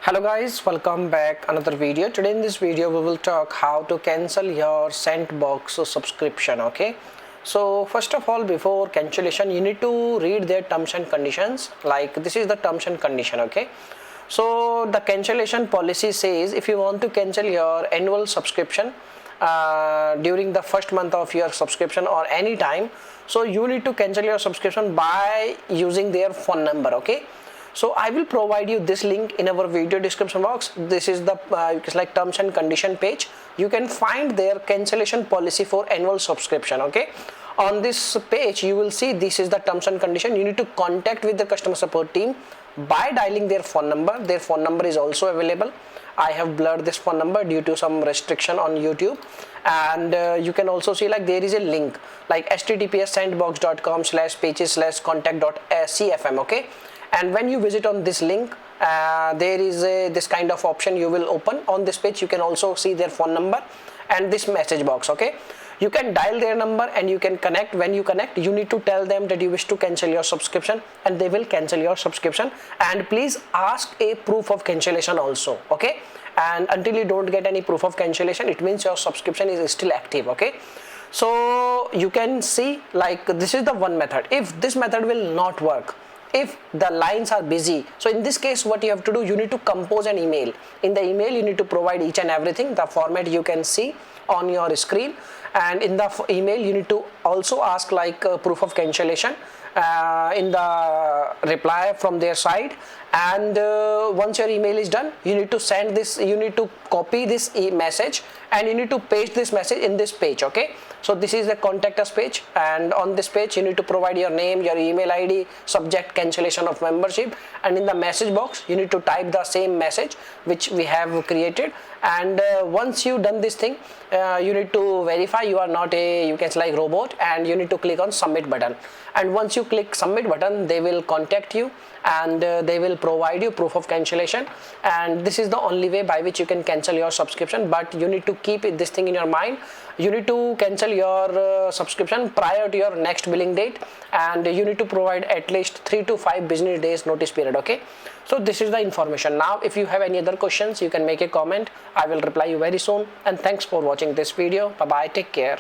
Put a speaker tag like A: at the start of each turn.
A: Hello guys, welcome back another video. Today in this video we will talk how to cancel your ScentBox subscription. Okay, so first of all, before cancellation you need to read their terms and conditions. Like this is the terms and condition. Okay, so the cancellation policy says if you want to cancel your annual subscription during the first month of your subscription or any time, so you need to cancel your subscription by using their phone number. Okay, so I will provide you this link in our video description box. This is the it's like terms and condition page. You can find their cancellation policy for annual subscription. Okay, on this page you will see this is the terms and condition. You need to contact with the customer support team by dialing their phone number. Their phone number is also available. I have blurred this phone number due to some restriction on YouTube, and you can also see like there is a link like https://pages/contact.cfm. okay, and when you visit on this link, there is this kind of option you will open. On this page you can also see their phone number and this message box. Okay, you can dial their number and you can connect. When you connect, you need to tell them that you wish to cancel your subscription, and they will cancel your subscription. And please ask a proof of cancellation also. Okay, and until you don't get any proof of cancellation, it means your subscription is still active. Okay, so you can see like this is the one method. If this method will not work, if the lines are busy, so in this case what you have to do, you need to compose an email. In the email you need to provide each and everything. The format you can see on your screen, and in the email you need to also ask like proof of cancellation in the reply from their side. And once your email is done, you need to send this, you need to copy this message and you need to paste this message in this page. Okay, so this is the contact us page, and on this page you need to provide your name, your email ID, subject cancellation of membership, and in the message box you need to type the same message which we have created. And once you done this thing, you need to verify you are not a, you can say like robot, and you need to click on submit button. And once you click submit button, they will contact you and they will provide you proof of cancellation. And this is the only way by which you can cancel your subscription. But you need to keep this thing in your mind. You need to cancel your subscription prior to your next billing date, and you need to provide at least 3 to 5 business days notice period. Okay, so this is the information. Now if you have any other questions, you can make a comment. I will reply you very soon, and thanks for watching this video. Bye bye, take care.